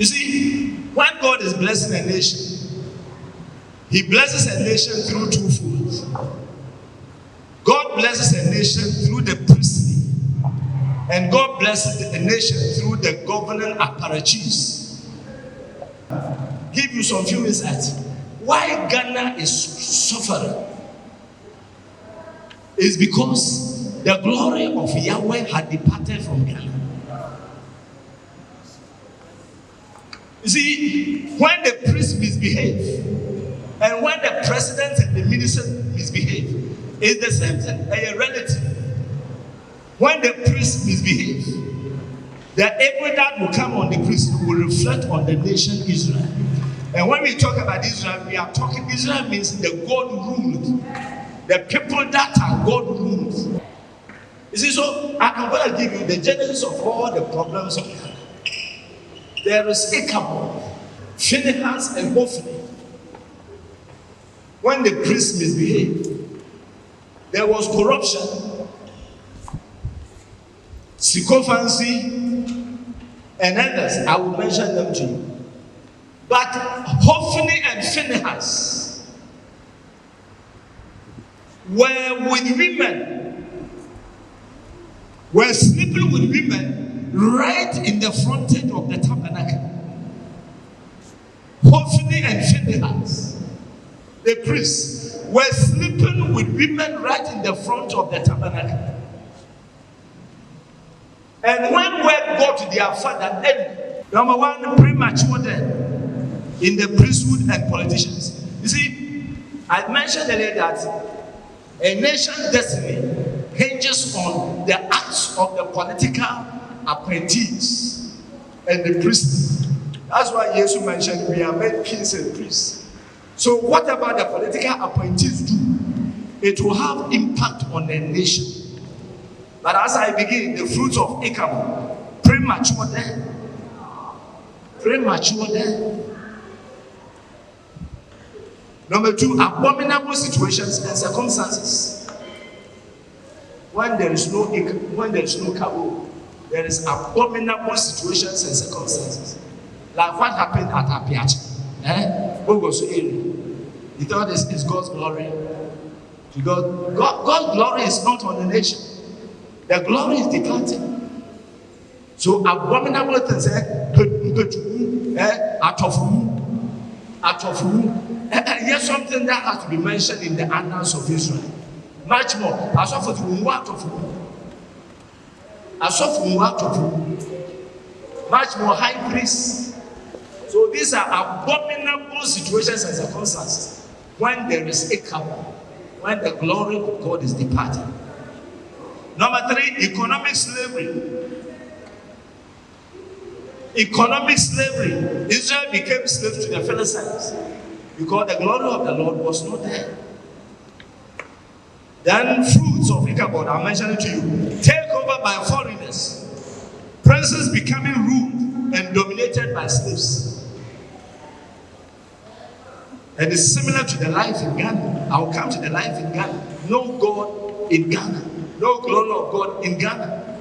You see, when God is blessing a nation, He blesses a nation through two folds. God blesses a nation through the priestly, and God blesses a nation through the governing apparatus. Give you some few insights. Why Ghana is suffering is because the glory of Yahweh had departed from Ghana. You see, when the priests misbehave, and when the president and the minister misbehave, it's the same thing, a relative. When the priests misbehave, the evil that will come on the priest will reflect on the nation Israel. And when we talk about Israel, we are talking, Israel means the God ruled. The people that are God ruled. You see, so I'm going to give you the genesis of all the problems of Ghana. There is Ichabod, Phinehas, and Hophni. When the priests misbehaved, there was corruption, sycophancy, and others. I will mention them to you. But Hophni and Phinehas were with women, were sleeping with women right in the frontage of the tabernacle. Hophni and Phinehas, the priests, were sleeping with women right in the front of the tabernacle. And when word got to their father, then, number one, premature death in the priesthood and politicians. You see, I mentioned earlier that a nation's destiny hinges on the acts of the political appointees and the priests. That's why Jesus mentioned we are made kings and priests. So whatever the political appointees do, it will have impact on the nation. But as I begin, the fruits of Ichabod, premature death. Premature death. Number two, abominable situations and circumstances. When there is no Kabul, there is abominable situations and circumstances. Like what happened at Apiachi. What was the area? You thought it's God's glory. To God's glory is not on the nation. The glory is departing. So abominable things, out of whom. Here's something that has to be mentioned in the annals of Israel. Much more. As of whom, out of whom. As of whom, out of whom. Much more high priests. So these are abominable situations and circumstances when there is Ichabod, when the glory of God is departing. Number three, economic slavery. Economic slavery. Israel became slaves to the Philistines because the glory of the Lord was not there. Then fruits of Ichabod, I'll mention it to you. Take over by foreigners. Princes becoming ruled and dominated by slaves. And it's similar to the life in Ghana. I'll come to the life in Ghana. No God in Ghana. No glory of God in Ghana.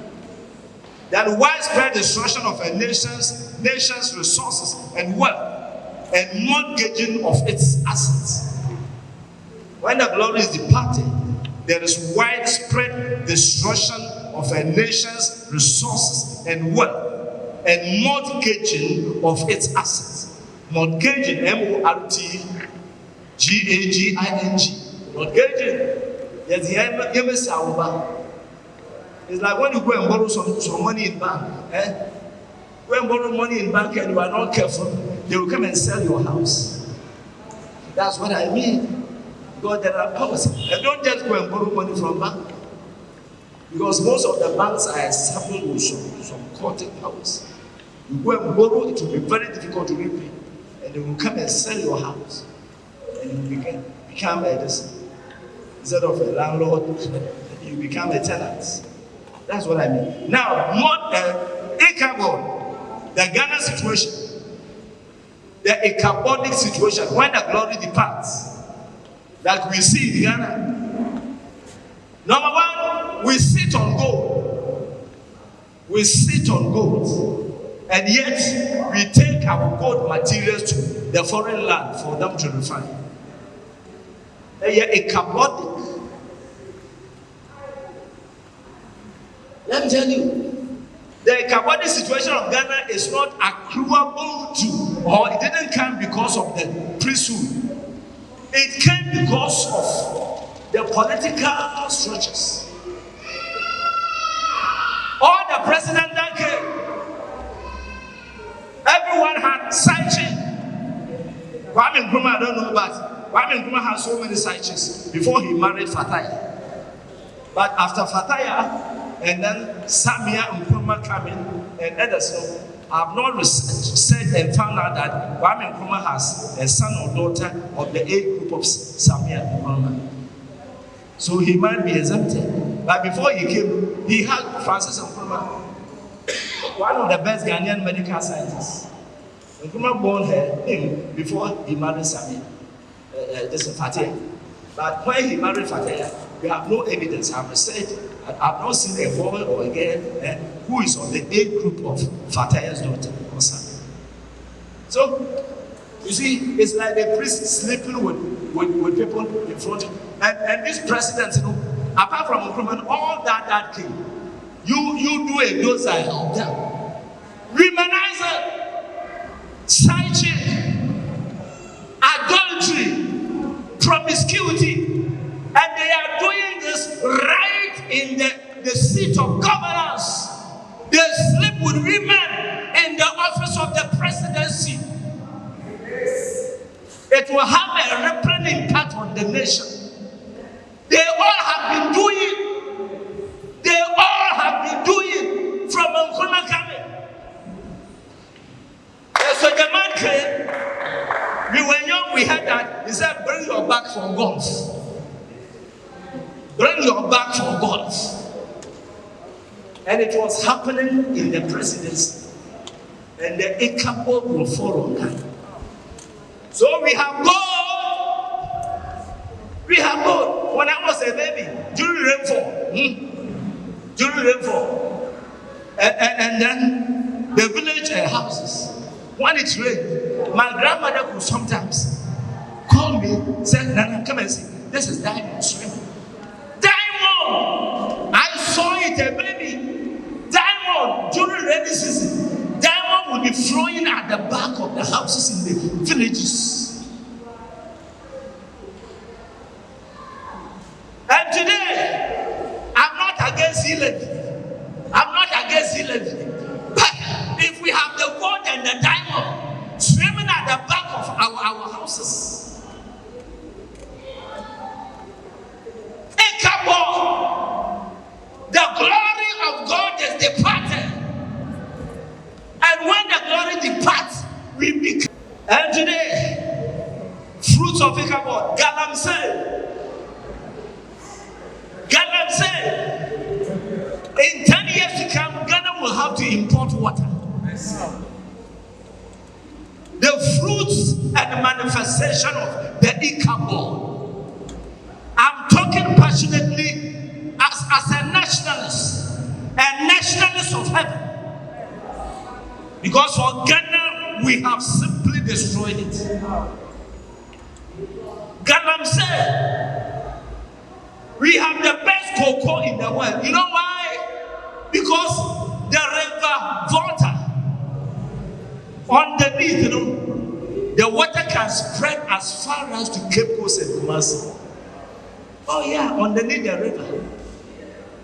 That widespread destruction of a nation's resources and wealth and mortgaging of its assets. When the glory is departed, there is widespread destruction of a nation's resources and wealth and mortgaging of its assets. Mortgaging, M-O-R-T-G-A-G-I-N-G. Mortgaging. It's like when you go and borrow some money in bank. Go and borrow money in bank and you are not careful, they will come and sell your house. That's what I mean. Because there are powers. And don't just go and borrow money from bank. Because most of the banks are established with some courting powers. You go and borrow, it will be very difficult to repay. And they will come and sell your house. And you become instead of a landlord, you become a tenant. That's what I mean. Now, Ichabod, the Ghana situation, the Ichabodic situation, when the glory departs, that we see in Ghana. Number one, we sit on gold. We sit on gold. And yet, we take our gold materials to the foreign land for them to refine. A carbonic. Let me tell you, the carbonic situation of Ghana is not accruable to, or it didn't come because of the priesthood. It came because of the political structures. All the presidents that came, everyone had side chick. Kwame Nkrumah, I don't know, but Kwame Nkrumah had so many side chicks before he married Fataya. But after Fataya, and then Samia Nkrumah came in, and others, I have not said and found out that Kwame Nkrumah has a son or daughter of the age group of Samia Nkrumah. So he might be exempted. But before he came, he had Francis Nkrumah, one of the best Ghanaian medical scientists. Nkrumah born him before he married Samia, this is Fataya. But when he married Fataya, we have no evidence. I have said, I've not seen a boy or a girl who is on the age group of Fataya's daughter or son. So, you see, it's like the priest sleeping with people in front of him. And this president, you know, apart from Nkrumah, all that came. You do a dose of them. Womanizer, side chick, adultery, promiscuity. And they are doing this right in the seat of governance. They sleep with women in the office of the presidency. It will have a rippling impact on the nation. They all have been doing from Nkrumah coming. So the man came, we were young, we had that. He said, bring your back for golf. Bring your back for golf. And it was happening in the presidency. And the Ikabo will fall on that. So we have gold. We have gold. When I was a baby, during rainfall, and then the village houses, when it rained, my grandmother could sometimes call me, say, Nana, come and see. This is diamond swimming. Diamond! I saw it, a baby. Diamond, during rainy season, diamond will be flowing at the back of the houses in the villages. And today, I'm not against e-levy. I'm not against e-levy. But if we have the gold and the diamond swimming at the back of our houses, the glory of God is departed. And when the glory departs, we become. And today, fruits of Ichabod, Galamsey. In 10 years to come, Ghana will have to import water. The fruits and the manifestation of the Ichabod. I'm talking passionately as a nationalist of heaven. Because for Ghana, we have simply destroyed it. Galamsey, we have the best cocoa in the world. You know why? Because the river Volta, underneath, you know, the water can spread as far as to Cape Coast and Kumasi. Oh yeah, underneath the river.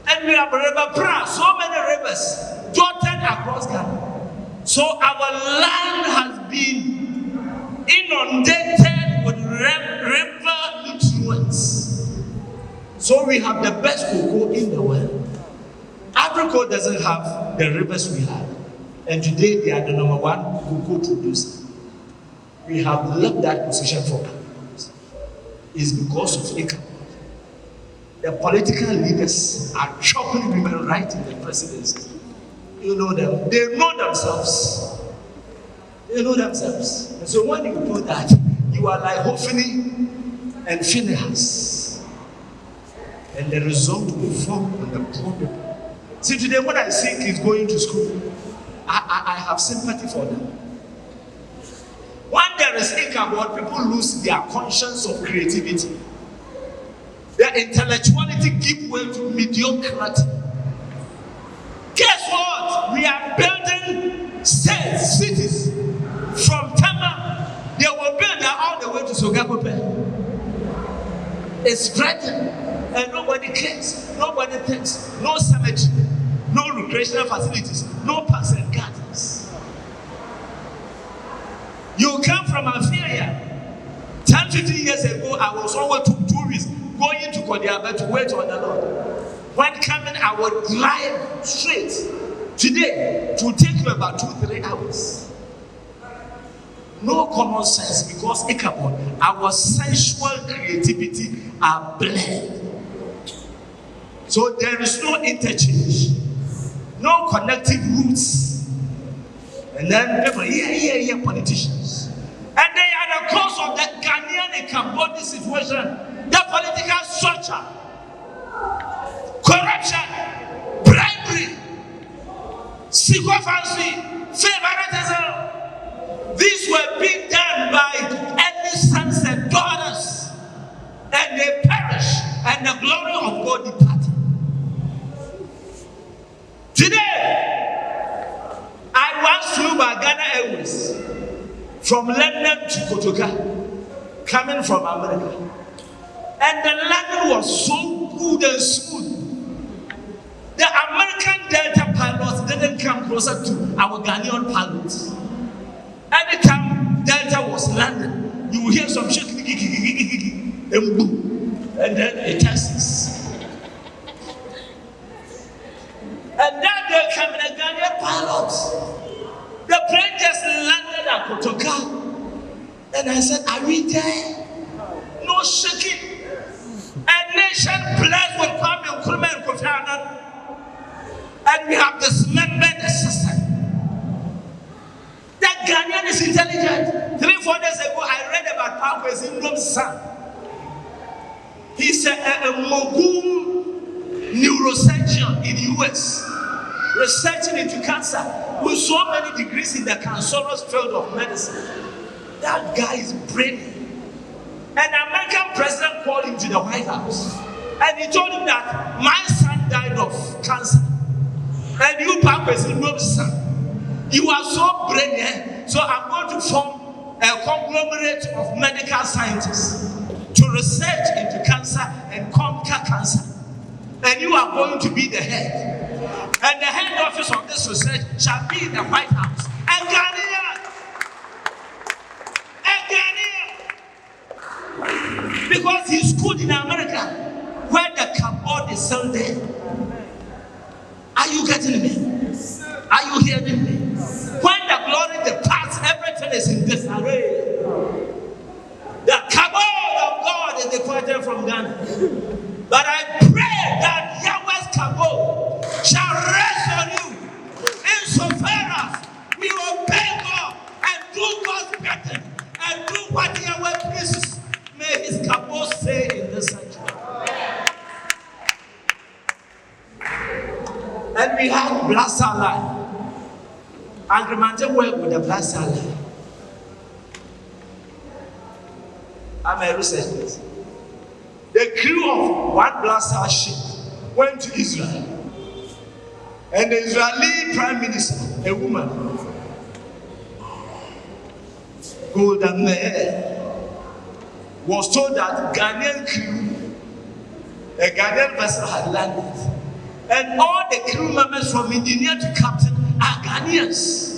And we have River Pra, so many rivers dotted across Ghana. So our land has been inundated with river nutrients. So we have the best cocoa in the world. Africa doesn't have the rivers we have. And today they are the number one cocoa producer. We have left that position for us. It's because of Ichabod. The political leaders are chopping women right in the presidency. You know them. They know themselves. They know themselves. And so when you do that, you are like Hophni and Phinehas. And the result will fall on the poor people. See, today when I see kids going to school, I have sympathy for them. When there is Ichabod, people lose their conscience of creativity. Their intellectuality give way to mediocrity. Guess what? We are building states, cities from Tama. They will build all the way to Sogakope. It's threatened, and nobody cares. Nobody thinks. No cemetery, no recreational facilities, no parks and gardens. You come from Afia. 10, 15 years ago, I was always took 2 weeks going to Kodiaba to wait on the Lord. When coming, I would drive straight. Today, it will take you about 2-3 hours. No common sense, because Ichabod, our sensual creativity are bled. So there is no interchange, no connecting roots. And then people, politicians. And they are the cause of the Ghanaian Ichabod situation, the political structure, corruption, bribery, sycophancy, favoritism. These were being done by early sons and daughters, and they perish, and the glory of God departed. Today, I once flew by Ghana Airways from London to Kotoka, coming from America, and the landing was so good and smooth. The American Delta pilots didn't come closer to our Ghanaian pilots. Anytime Delta was landing, you will hear some shit, and boom, and then it passes. And then there came a Ghanaian pilot. The plane just landed at Kotoka, and I said, "Are we there?" No shaking. A nation blessed with Kwame Nkrumah and Kofi Annan, and we have dismembered the system. That Ghanaian is intelligent. 3-4 days ago, I read about Parkway Syndrome's son. He's a mogul neurosurgeon in the US, researching into cancer with so many degrees in the cancerous field of medicine. That guy is brilliant. An American president called him to the White House, and he told him that my son died of cancer, and you, Parkway Syndrome's son, you are so brilliant, so I'm going to form a conglomerate of medical scientists to research into cancer and conquer cancer. And you are going to be the head. And the head office of this research shall be in the White House. And Ghanaian! Because he's good in America, where the cupboard is still there. Are you getting me? Are you hearing me? When the glory departs, everything is in disarray. The kabod of God is departed from Ghana. But I pray that Yahweh's kabod shall rest on you, insofar as we obey God and do God's bidding and do what Yahweh pleases. May his kabod say in this sanctuary. And we have Blaster Line. Agreement work with the Blaster Line. I'm a researcher. The crew of one blaster ship went to Israel. And the Israeli Prime Minister, a woman, Golda Meir, was told that Ghanaian crew, a Ghanaian vessel had landed. And all the crew members from engineer to captain are Ghanaians.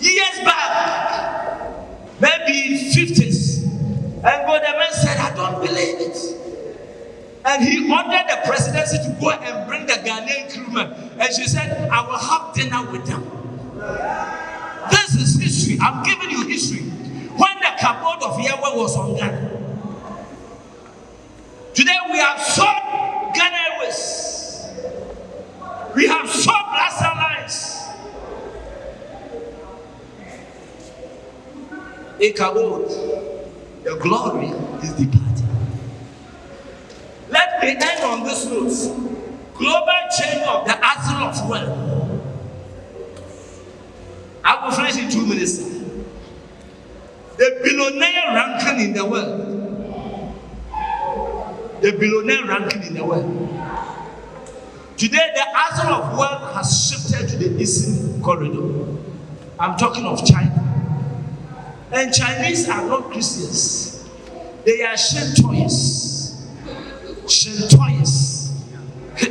Years back, maybe 50s, and Godman said, I don't believe it. And he ordered the presidency to go and bring the Ghanaian crewmen. And she said, I will have dinner with them. This is history. I'm giving you history. When the cupboard of Yahweh was on Ghana. Today we have sought Ghana Airways. We have sought Blaster Lines. Ichabod, the glory is departed. Let me end on this note. Global change of the arsenal of wealth. I'll finish in 2 minutes. The billionaire ranking in the world. The billionaire ranking in the world. Today, the answer of wealth has shifted to the eastern corridor. I'm talking of China. And Chinese are not Christians. They are Shintoists. Shintoists.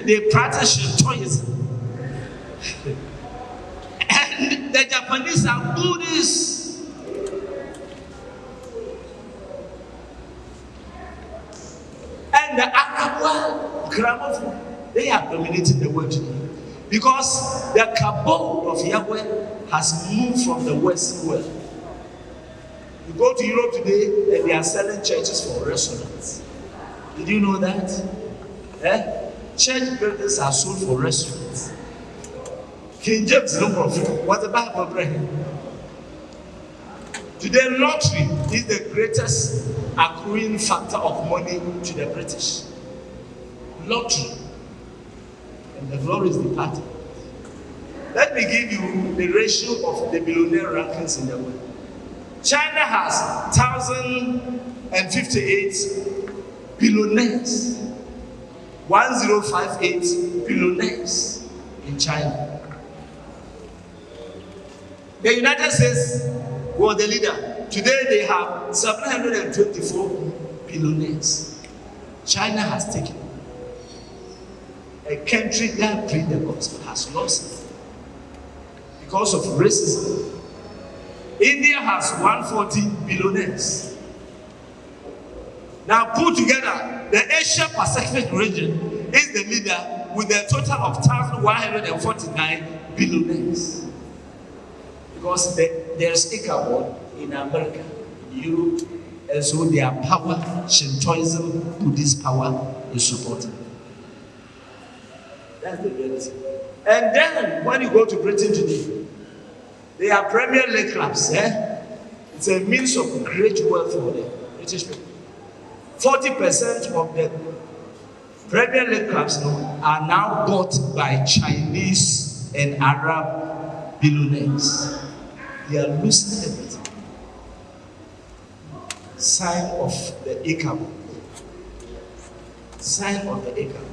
They practice Shintoism. And the Japanese are Buddhists. And the Arab world, grammar, they are dominating the world today. Because the cabal of Yahweh has moved from the Western world. You go to Europe today and they are selling churches for restaurants. Did you know that? Church buildings are sold for restaurants. King James no profit. What's the Bible bringing? Today, lottery is the greatest accruing factor of money to the British. Lottery. And the glory is departed. Let me give you the ratio of the billionaire rankings in the world. China has 1,058 billionaires. 1058 billionaires in China. The United States was the leader. Today they have 724 billionaires. China has taken a country that preached the gospel has lost it because of racism. India has 140 billionaires. Now put together, the Asia Pacific region is the leader with a total of 1,149 billionaires. Because there's Ichabod in America, Europe, and so their power, Shintoism, Buddhist power is supported. That's the reality. And then when you go to Britain today, they are Premier League clubs. It's a means of great wealth for the British people. 40% of the Premier League clubs are now bought by Chinese and Arab billionaires. They are losing everything. Sign of the Ichabod. Sign of the Ichabod.